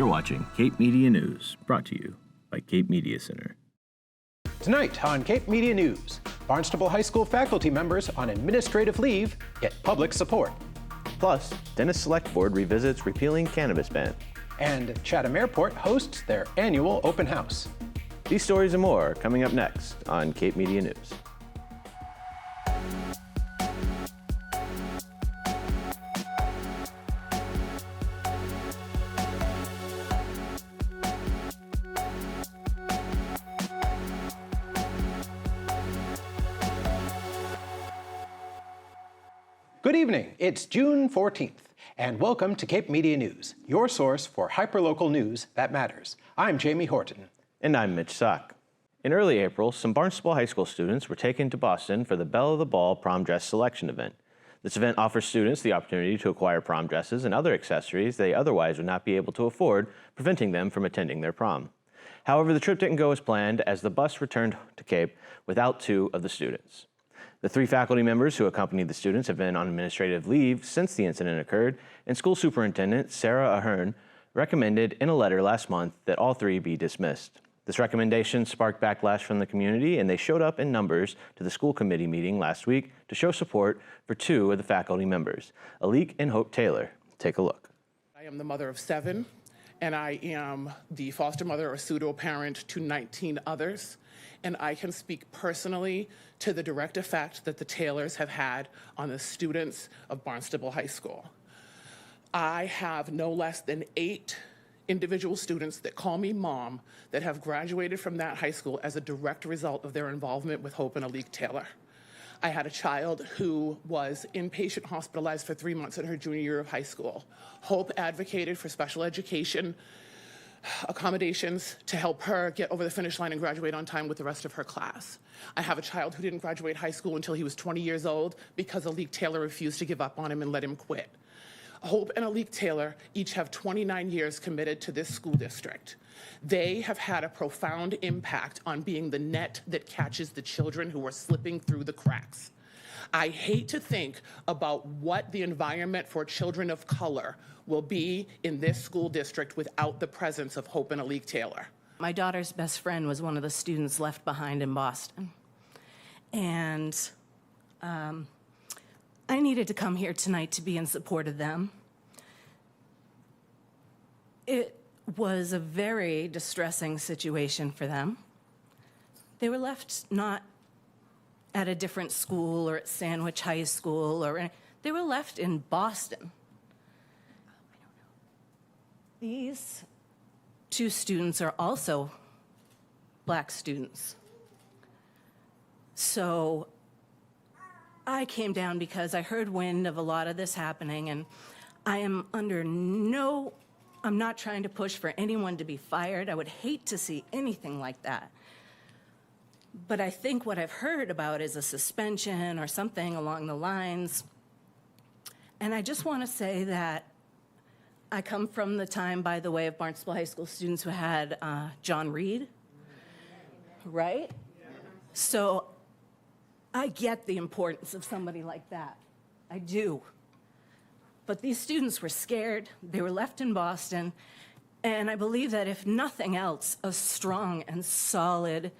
You're watching Cape Media News, brought to you by Cape Media Center. Tonight on Cape Media News, Barnstable High School faculty members on administrative leave get public support. Plus, Dennis Select Board revisits repealing cannabis ban. And Chatham Airport hosts their annual open house. These stories and more are coming up next on Cape Media News. Good evening, it's June 14th, and welcome to Cape Media News, your source for hyperlocal news that matters. I'm Jamie Horton. And I'm Mitch Sock. In early April, some Barnstable High School students were taken to Boston for the Belle of the Ball prom dress selection event. This event offers students the opportunity to acquire prom dresses and other accessories they otherwise would not be able to afford, preventing them from attending their prom. However, the trip didn't go as planned as the bus returned to Cape without two of the students. The three faculty members who accompanied the students have been on administrative leave since the incident occurred, and school superintendent Sarah Ahern recommended in a letter last month that all three be dismissed. This recommendation sparked backlash from the community, and they showed up in numbers to the school committee meeting last week to show support for two of the faculty members, Alik and Hope Taylor. Take a look. I am the mother of 7, and I am the foster mother or pseudo-parent to 19 others. And I can speak personally to the direct effect that the Taylors have had on the students of Barnstable High School. I have no less than 8 individual students that call me mom that have graduated from that high school as a direct result of their involvement with Hope and Alik Taylor. I had a child who was inpatient hospitalized for 3 months in her junior year of high school. Hope advocated for special education accommodations to help her get over the finish line and graduate on time with the rest of her class. I have a child who didn't graduate high school until he was 20 years old because Alik Taylor refused to give up on him and let him quit. Hope and Alik Taylor each have 29 years committed to this school district. They have had a profound impact on being the net that catches the children who are slipping through the cracks. I hate to think about what the environment for children of color will be in this school district without the presence of Hope and Alik Taylor. My daughter's best friend was one of the students left behind in Boston. And I needed to come here tonight to be in support of them. It was a very distressing situation for them. They were left not at a different school or at Sandwich High School, they were left in Boston. These 2 students are also Black students. So I came down because I heard wind of a lot of this happening, and I am I'm not trying to push for anyone to be fired. I would hate to see anything like that. But I think what I've heard about is a suspension or something along the lines. And I just want to say that I come from the time, by the way, of Barnstable High School students who had John Reed, right? So I get the importance of somebody like that. I do. But these students were scared. They were left in Boston. And I believe that if nothing else, a strong and solid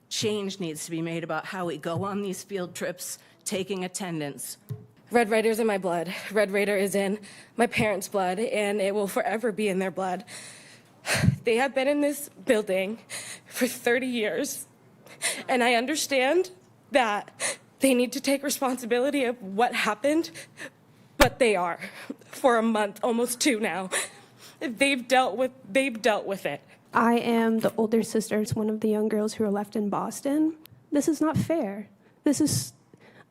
change needs to be made about how we go on these field trips, taking attendance. Red Raider's in my blood. Red Raider is in my parents' blood, and it will forever be in their blood. They have been in this building for 30 years, and I understand that they need to take responsibility of what happened, but they are. For a month, almost 2 now. They've dealt with it. I am the older sister to one of the young girls who were left in Boston. This is not fair. This is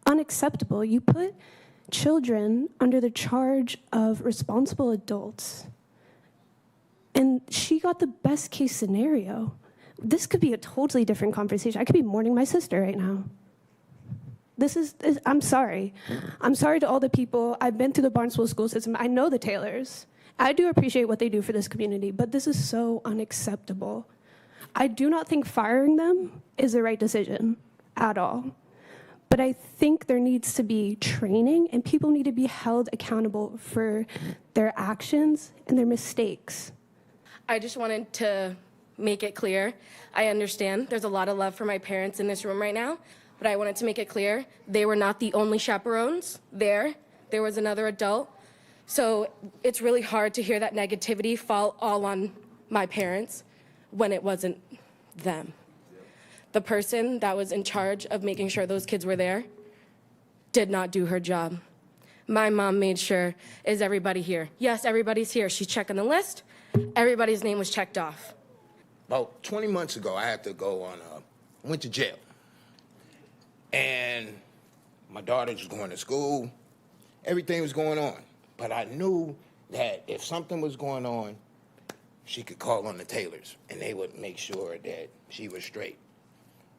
unacceptable. You put children under the charge of responsible adults. And she got the best case scenario. This could be a totally different conversation. I could be mourning my sister right now. I'm sorry. I'm sorry to all the people. I've been through the Barnstable school system. I know the Taylors. I do appreciate what they do for this community, but this is so unacceptable. I do not think firing them is the right decision at all. But I think there needs to be training, and people need to be held accountable for their actions and their mistakes. I just wanted to make it clear. I understand there's a lot of love for my parents in this room right now, but I wanted to make it clear they were not the only chaperones there. There was another adult. So it's really hard to hear that negativity fall all on my parents when it wasn't them. The person that was in charge of making sure those kids were there did not do her job. My mom made sure, is everybody here? Yes, everybody's here. She's checking the list. Everybody's name was checked off. About 20 months ago, I had to go on, went to jail. And my daughter was going to school. Everything was going on. But I knew that if something was going on, she could call on the Taylors, and they would make sure that she was straight.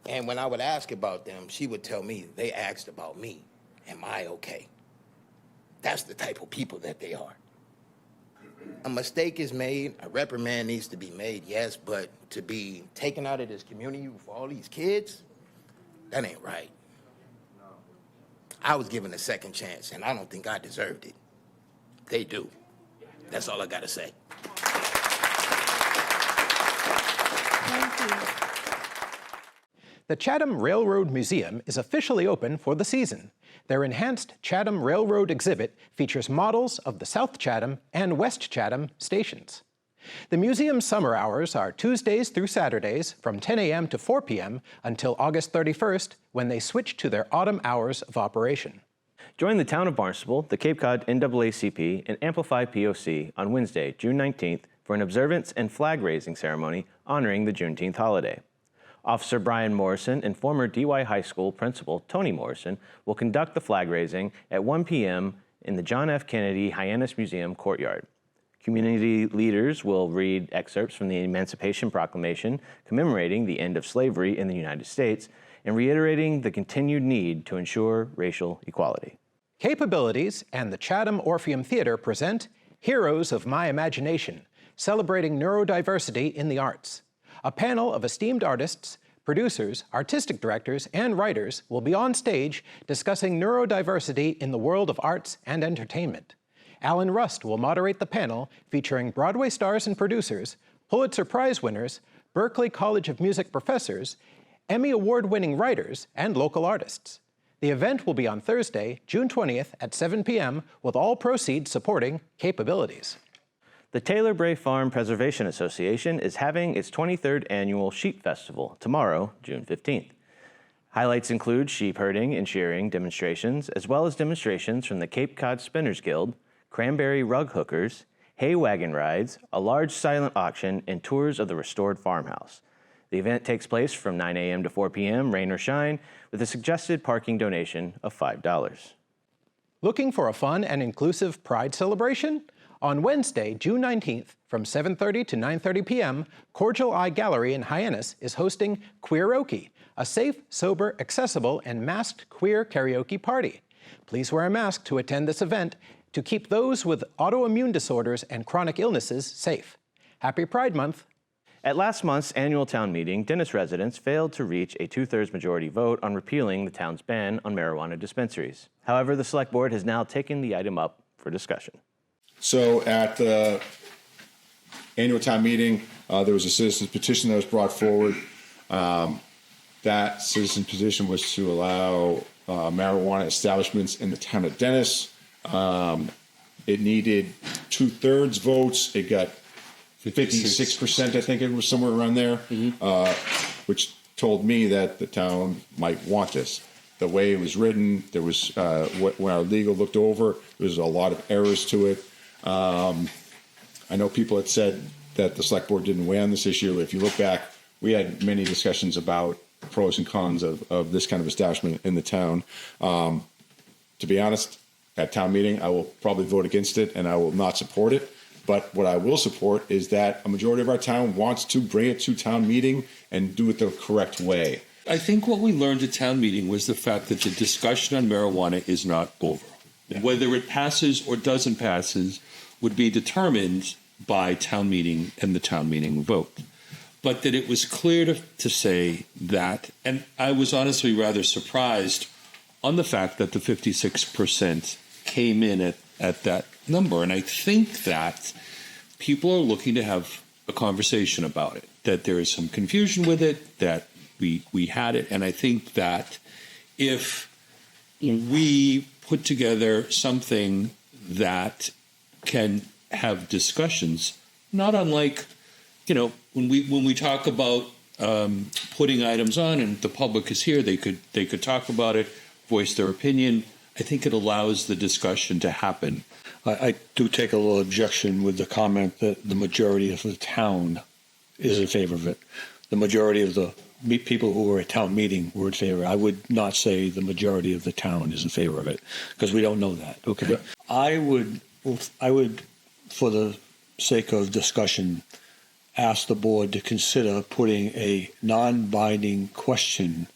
And when I would ask about them, she would tell me, they asked about me. Am I okay? That's the type of people that they are. A mistake is made, a reprimand needs to be made, yes, but to be taken out of this community for all these kids, that ain't right. I was given a second chance, and I don't think I deserved it. They do. That's all I gotta say. The Chatham Railroad Museum is officially open for the season. Their enhanced Chatham Railroad exhibit features models of the South Chatham and West Chatham stations. The museum's summer hours are Tuesdays through Saturdays from 10 a.m. to 4 p.m. until August 31st, when they switch to their autumn hours of operation. Join the town of Barnstable, the Cape Cod NAACP, and Amplify POC on Wednesday, June 19th for an observance and flag-raising ceremony honoring the Juneteenth holiday. Officer Brian Morrison and former DY High School principal Tony Morrison will conduct the flag raising at 1 p.m. in the John F. Kennedy Hyannis Museum courtyard. Community leaders will read excerpts from the Emancipation Proclamation commemorating the end of slavery in the United States and reiterating the continued need to ensure racial equality. Capabilities and the Chatham Orpheum Theater present Heroes of My Imagination, celebrating neurodiversity in the arts. A panel of esteemed artists, producers, artistic directors, and writers will be on stage discussing neurodiversity in the world of arts and entertainment. Alan Rust will moderate the panel featuring Broadway stars and producers, Pulitzer Prize winners, Berklee College of Music professors, Emmy Award-winning writers, and local artists. The event will be on Thursday, June 20th at 7 p.m., with all proceeds supporting Capabilities. The Taylor Bray Farm Preservation Association is having its 23rd annual Sheep Festival tomorrow, June 15th. Highlights include sheep herding and shearing demonstrations, as well as demonstrations from the Cape Cod Spinners Guild, cranberry rug hookers, hay wagon rides, a large silent auction, and tours of the restored farmhouse. The event takes place from 9 a.m. to 4 p.m., rain or shine, with a suggested parking donation of $5. Looking for a fun and inclusive Pride celebration? On Wednesday, June 19th, from 7:30 to 9:30 p.m., Cordial Eye Gallery in Hyannis is hosting Queeroke, a safe, sober, accessible, and masked queer karaoke party. Please wear a mask to attend this event to keep those with autoimmune disorders and chronic illnesses safe. Happy Pride Month! At last month's annual town meeting, Dennis residents failed to reach a 2/3 majority vote on repealing the town's ban on marijuana dispensaries. However, the Select Board has now taken the item up for discussion. So at the annual town meeting, there was a citizen's petition that was brought forward. That citizen's petition was to allow marijuana establishments in the town of Dennis. It needed 2/3 votes. It got 56%, I think it was somewhere around there, which told me that the town might want this. The way it was written, there was, when our legal looked over, there was a lot of errors to it. I know people had said that the Select Board didn't weigh on this issue. If you look back, we had many discussions about pros and cons of this kind of establishment in the town. To be honest, at town meeting, I will probably vote against it and I will not support it. But what I will support is that a majority of our town wants to bring it to town meeting and do it the correct way. I think what we learned at town meeting was the fact that the discussion on marijuana is not over. Yeah. Whether it passes or doesn't passes would be determined by town meeting and the town meeting vote. But that it was clear to say that, and I was honestly rather surprised on the fact that the 56% came in at that number. And I think that people are looking to have a conversation about it, that there is some confusion with it, that we had it. And I think that if we put together something that can have discussions, not unlike, when we talk about putting items on and the public is here, they could talk about it, voice their opinion. I think it allows the discussion to happen. I do take a little objection with the comment that the majority of the town is in favor of it. The majority of the people who were at town meeting were in favor. I would not say the majority of the town is in favor of it, because we don't know that. Okay. I would, for the sake of discussion, ask the board to consider putting a non-binding question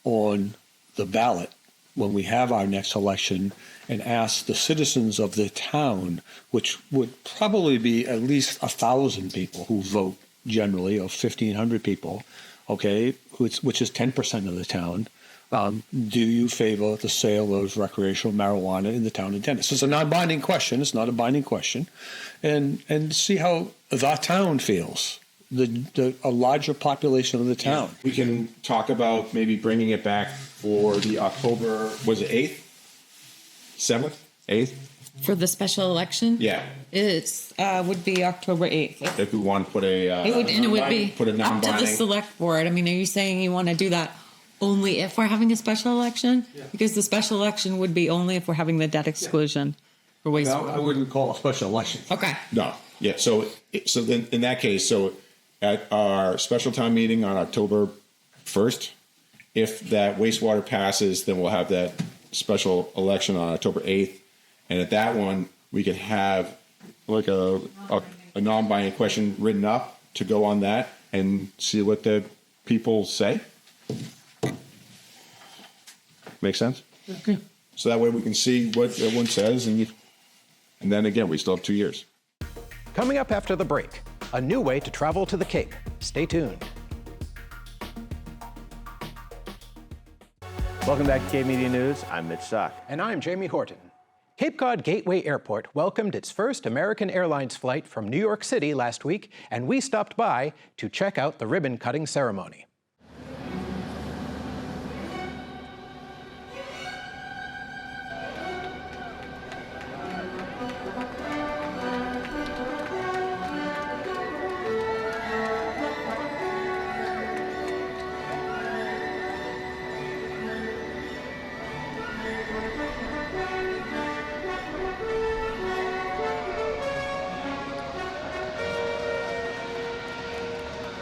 on the ballot when we have our next election, and ask the citizens of the town, which would probably be at least 1,000 people who vote generally, or 1,500 people, okay, which is 10% of the town. Do you favor the sale of recreational marijuana in the town of Dennis? It's a non-binding question. It's not a binding question. And see how the town feels, a larger population of the town. We can talk about maybe bringing it back for the October, was it 8th? 7th? 8th? For the special election? Yeah. It's would be October 8th. If we want to put a It would be put a up to the non-binding. select board. I mean, are you saying you want to do that only if we're having a special election? Yeah. Because the special election would be only if we're having the debt exclusion for wastewater. No, I wouldn't call it a special election. Okay. No. Yeah. So then in that case, so at our special town meeting on October 1st, if that wastewater passes, then we'll have that special election on October 8th. And at that one, we could have like a non-binding question written up to go on that and see what the people say. Make sense? Okay. So that way we can see what everyone says, and then again, we still have 2 years. Coming up after the break, a new way to travel to the Cape. Stay tuned. Welcome back to Cape Media News. I'm Mitch Stock. And I'm Jamie Horton. Cape Cod Gateway Airport welcomed its first American Airlines flight from New York City last week, and we stopped by to check out the ribbon-cutting ceremony.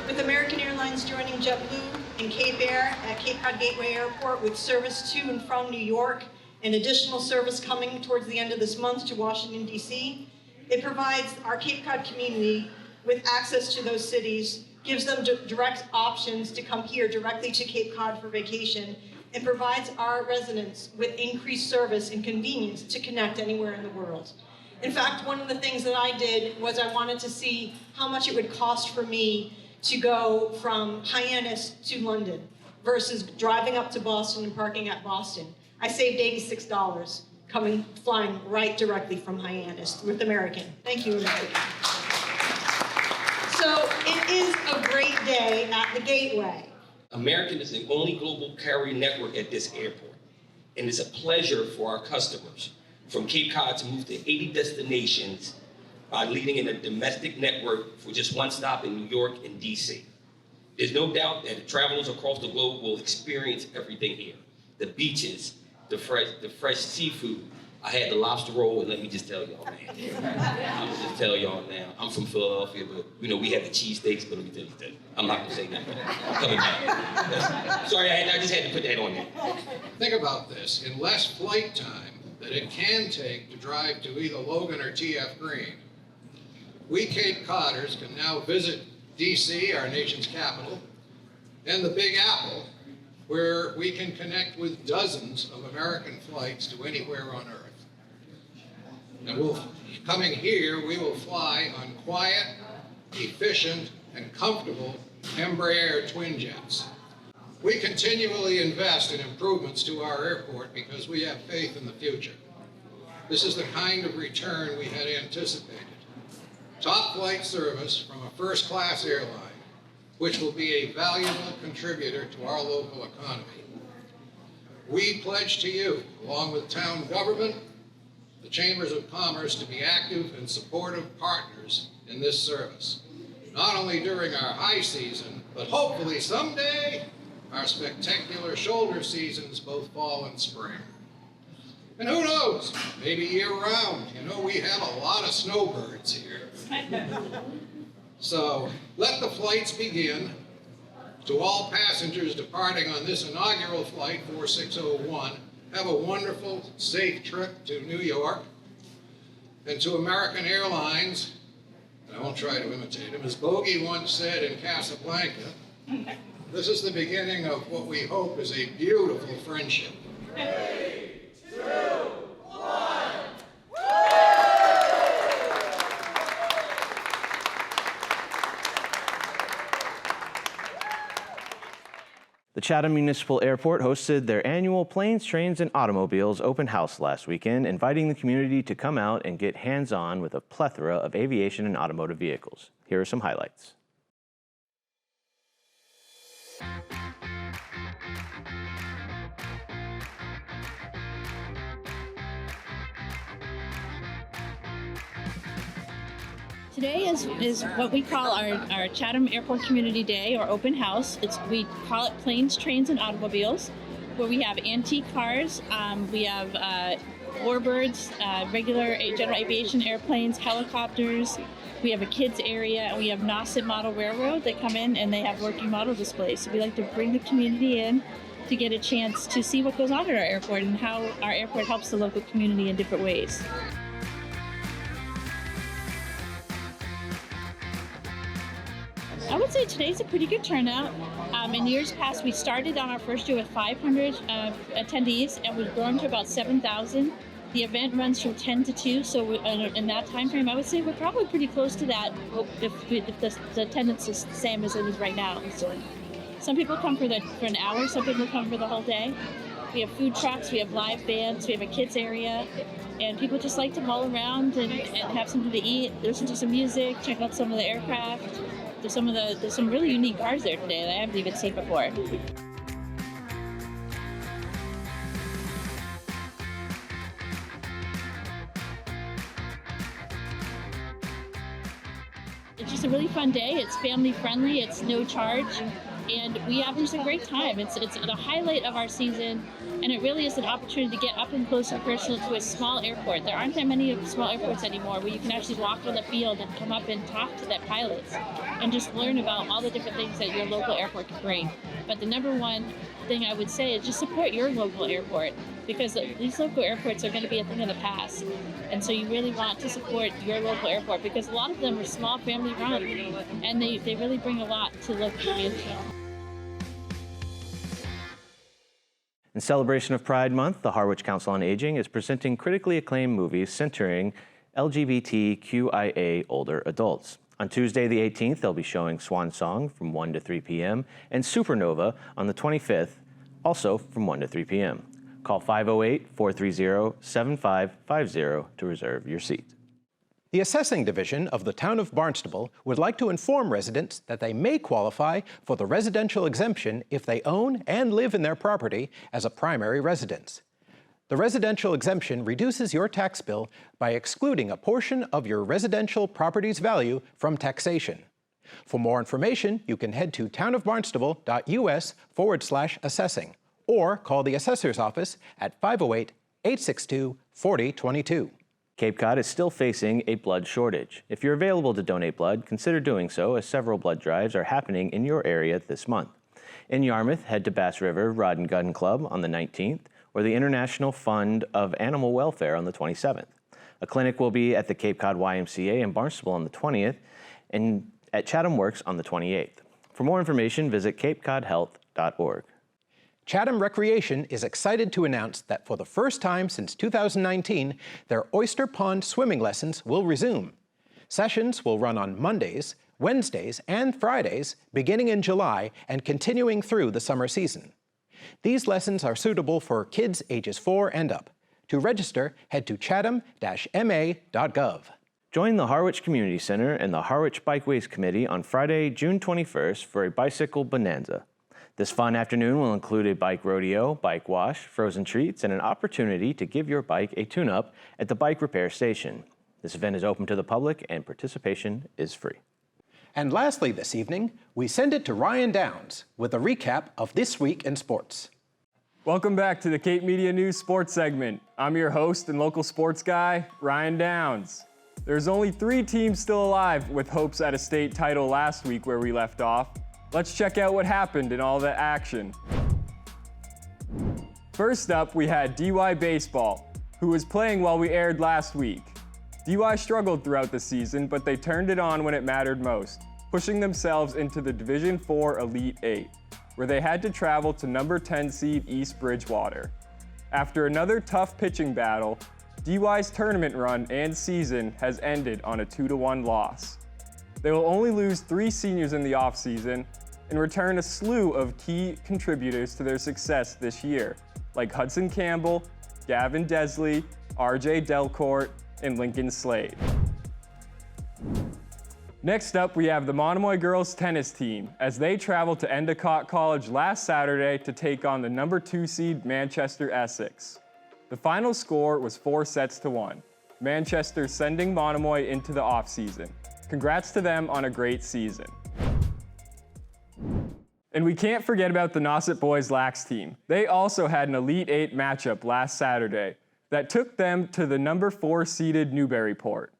With American Airlines joining JetBlue and Cape Air at Cape Cod Gateway Airport with service to and from New York and additional service coming towards the end of this month to Washington, D.C., it provides our Cape Cod community with access to those cities, gives them direct options to come here directly to Cape Cod for vacation, and provides our residents with increased service and convenience to connect anywhere in the world. In fact, one of the things that I did was I wanted to see how much it would cost for me to go from Hyannis to London versus driving up to Boston and parking at Boston. I saved $86 flying right directly from Hyannis with American. Thank you, American. So it is a great day at the Gateway. American is the only global carrier network at this airport, and it's a pleasure for our customers from Cape Cod to move to 80 destinations by leading in a domestic network for just one stop in New York and DC. There's no doubt that travelers across the globe will experience everything here. The beaches, the fresh seafood. I had the lobster roll, and let me just tell y'all, man. I'm gonna just tell y'all now. I'm from Philadelphia, but we have the cheesesteaks, but let me tell you that. I'm not gonna say that. I'm coming back. Sorry, I just had to put that on there. Think about this. In less flight time that it can take to drive to either Logan or TF Green, we Cape Codders can now visit DC, our nation's capital, and the Big Apple, where we can connect with dozens of American flights to anywhere on Earth. And coming here, we will fly on quiet, efficient, and comfortable Embraer twin jets. We continually invest in improvements to our airport because we have faith in the future. This is the kind of return we had anticipated. top flight service from a first-class airline, which will be a valuable contributor to our local economy. We pledge to you, along with town government, the Chambers of Commerce, to be active and supportive partners in this service, not only during our high season, but hopefully someday our spectacular shoulder seasons, both fall and spring. And who knows, maybe year-round. You know, we have a lot of snowbirds here. So let the flights begin. To all passengers departing on this inaugural flight, 4601, have a wonderful, safe trip to New York. And to American Airlines, and I won't try to imitate him, as Bogey once said in Casablanca, this is the beginning of what we hope is a beautiful friendship. 3, 2, 1. The Chatham Municipal Airport hosted their annual Planes, Trains, and Automobiles open house last weekend, inviting the community to come out and get hands-on with a plethora of aviation and automotive vehicles. Here are some highlights. Today is what we call our Chatham Airport Community Day, or open house. We call it Planes, Trains, and Automobiles, where we have antique cars, we have warbirds, regular general aviation airplanes, helicopters. We have a kids area, and we have Nauset Model Railroad that come in and they have working model displays. So we like to bring the community in to get a chance to see what goes on at our airport and how our airport helps the local community in different ways. I would say today's a pretty good turnout. In years past, we started on our first year with 500 attendees, and we've grown to about 7,000. The event runs from 10 to 2, so in that time frame, I would say we're probably pretty close to that if the attendance is the same as it is right now. So some people come for an hour, some people come for the whole day. We have food trucks, we have live bands, we have a kids area, and people just like to mull around and have something to eat, listen to some music, check out some of the aircraft. There's some really unique cars there today that I haven't even seen before. It's just a really fun day. It's family friendly. It's no charge, and we have just a great time. It's the highlight of our season, and it really is an opportunity to get up and close and personal to a small airport. There aren't that many small airports anymore where you can actually walk on the field and come up and talk to the pilots and just learn about all the different things that your local airport can bring. But the number one thing I would say is just support your local airport, because these local airports are going to be a thing of the past. And so you really want to support your local airport, because a lot of them are small, family run, and they really bring a lot to the local community. In celebration of Pride Month, the Harwich Council on Aging is presenting critically acclaimed movies centering LGBTQIA older adults. On Tuesday the 18th, they'll be showing Swan Song from 1 to 3 p.m. and Supernova on the 25th, also from 1 to 3 p.m. Call 508-430-7550 to reserve your seat. The Assessing Division of the Town of Barnstable would like to inform residents that they may qualify for the residential exemption if they own and live in their property as a primary residence. The residential exemption reduces your tax bill by excluding a portion of your residential property's value from taxation. For more information, you can head to townofbarnstable.us/assessing or call the assessor's office at 508-862-4022. Cape Cod is still facing a blood shortage. If you're available to donate blood, consider doing so, as several blood drives are happening in your area this month. In Yarmouth, head to Bass River Rod and Gun Club on the 19th, or the International Fund of Animal Welfare on the 27th. A clinic will be at the Cape Cod YMCA in Barnstable on the 20th, and at Chatham Works on the 28th. For more information, visit capecodhealth.org. Chatham Recreation is excited to announce that for the first time since 2019, their Oyster Pond swimming lessons will resume. Sessions will run on Mondays, Wednesdays, and Fridays, beginning in July and continuing through the summer season. These lessons are suitable for kids ages 4 and up. To register, head to chatham-ma.gov. Join the Harwich Community Center and the Harwich Bikeways Committee on Friday, June 21st for a bicycle bonanza. This fun afternoon will include a bike rodeo, bike wash, frozen treats, and an opportunity to give your bike a tune-up at the bike repair station. This event is open to the public and participation is free. And lastly this evening, we send it to Ryan Downs with a recap of This Week in Sports. Welcome back to the Cape Media News Sports segment. I'm your host and local sports guy, Ryan Downs. There's only 3 teams still alive with hopes at a state title last week where we left off. Let's check out what happened in all the action. First up, we had DY Baseball, who was playing while we aired last week. DY struggled throughout the season, but they turned it on when it mattered most, pushing themselves into the Division IV Elite 8, where they had to travel to number 10 seed East Bridgewater. After another tough pitching battle, DY's tournament run and season has ended on a 2-1 loss. They will only lose 3 seniors in the offseason and return a slew of key contributors to their success this year, like Hudson Campbell, Gavin Desley, RJ Delcourt, and Lincoln Slade. Next up, we have the Monomoy girls tennis team as they travel to Endicott College last Saturday to take on the number 2 seed Manchester Essex. The final score was 4-1, Manchester sending Monomoy into the offseason. Congrats to them on a great season. And we can't forget about the Nauset boys lax team. They also had an Elite 8 matchup last Saturday that took them to the number 4 seeded Newburyport.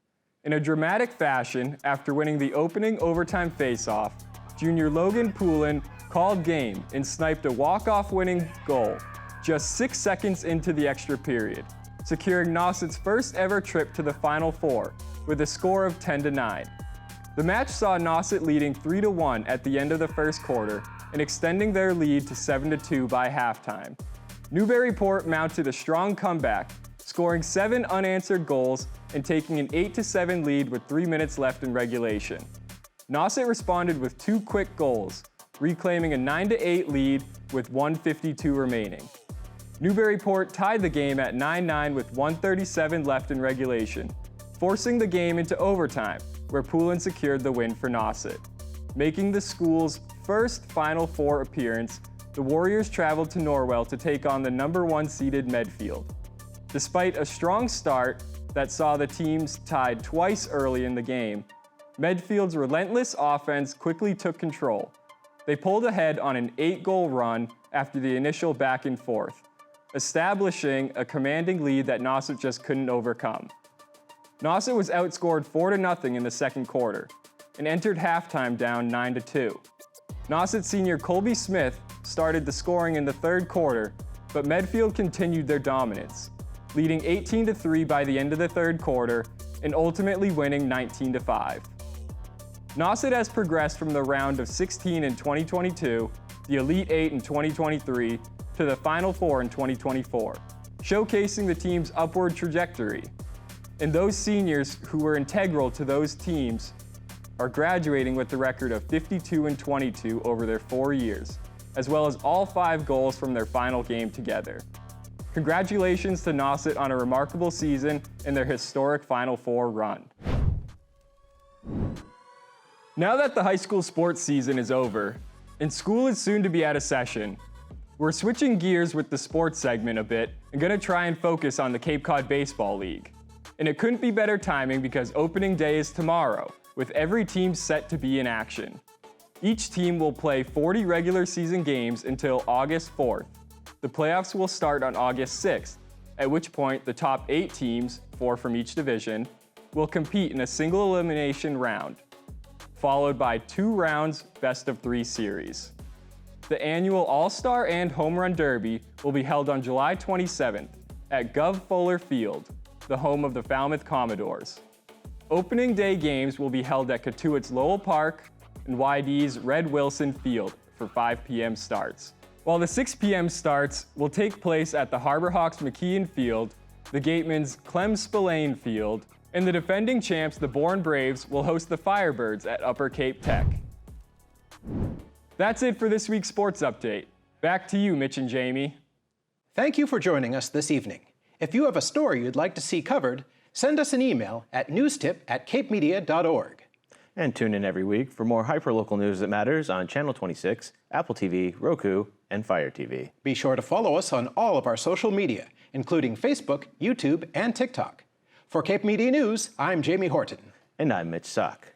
In a dramatic fashion, after winning the opening overtime faceoff, junior Logan Poulin called game and sniped a walk-off winning goal just 6 seconds into the extra period, securing Nauset's first ever trip to the Final Four with a score of 10-9. The match saw Nauset leading 3-1 at the end of the first quarter and extending their lead to 7-2 by halftime. Newburyport mounted a strong comeback, scoring 7 unanswered goals and taking an 8-7 lead with 3 minutes left in regulation. Nauset responded with 2 quick goals, reclaiming a 9-8 lead with 1:52 remaining. Newburyport tied the game at 9-9 with 1:37 left in regulation, forcing the game into overtime, where Poulin secured the win for Nauset. Making the school's first Final Four appearance, the Warriors traveled to Norwell to take on the number 1 seeded Medfield. Despite a strong start that saw the teams tied twice early in the game, Medfield's relentless offense quickly took control. They pulled ahead on an 8-goal run after the initial back and forth, establishing a commanding lead that Nauset just couldn't overcome. Nauset was outscored 4-0 in the second quarter and entered halftime down 9-2. Nauset senior Colby Smith started the scoring in the third quarter, but Medfield continued their dominance, leading 18-3 by the end of the third quarter and ultimately winning 19-5. Nauset has progressed from the round of 16 in 2022, the Elite 8 in 2023, to the Final Four in 2024, showcasing the team's upward trajectory. And those seniors who were integral to those teams are graduating with the record of 52-22 over their 4 years, as well as all 5 goals from their final game together. Congratulations to Nauset on a remarkable season and their historic Final Four run. Now that the high school sports season is over, and school is soon to be out of session, we're switching gears with the sports segment a bit and gonna try and focus on the Cape Cod Baseball League. And it couldn't be better timing because opening day is tomorrow, with every team set to be in action. Each team will play 40 regular season games until August 4th. The playoffs will start on August 6th, at which point the top 8 teams, 4 from each division, will compete in a single elimination round, followed by 2 rounds best-of-3 series. The annual All-Star and Home Run Derby will be held on July 27th at Gov Fuller Field, the home of the Falmouth Commodores. Opening day games will be held at Cotuit's Lowell Park and YD's Red Wilson Field for 5 p.m. starts, while the 6 p.m. starts will take place at the Harbor Hawks McKeon Field, the Gateman's Clem Spillane Field, and the defending champs, the Bourne Braves, will host the Firebirds at Upper Cape Tech. That's it for this week's sports update. Back to you, Mitch and Jamie. Thank you for joining us this evening. If you have a story you'd like to see covered, Send us an email at newstip@capemedia.org. And tune in every week for more hyperlocal news that matters on Channel 26, Apple TV, Roku, and Fire TV. Be sure to follow us on all of our social media, including Facebook, YouTube, and TikTok. For Cape Media News, I'm Jamie Horton. And I'm Mitch Sock.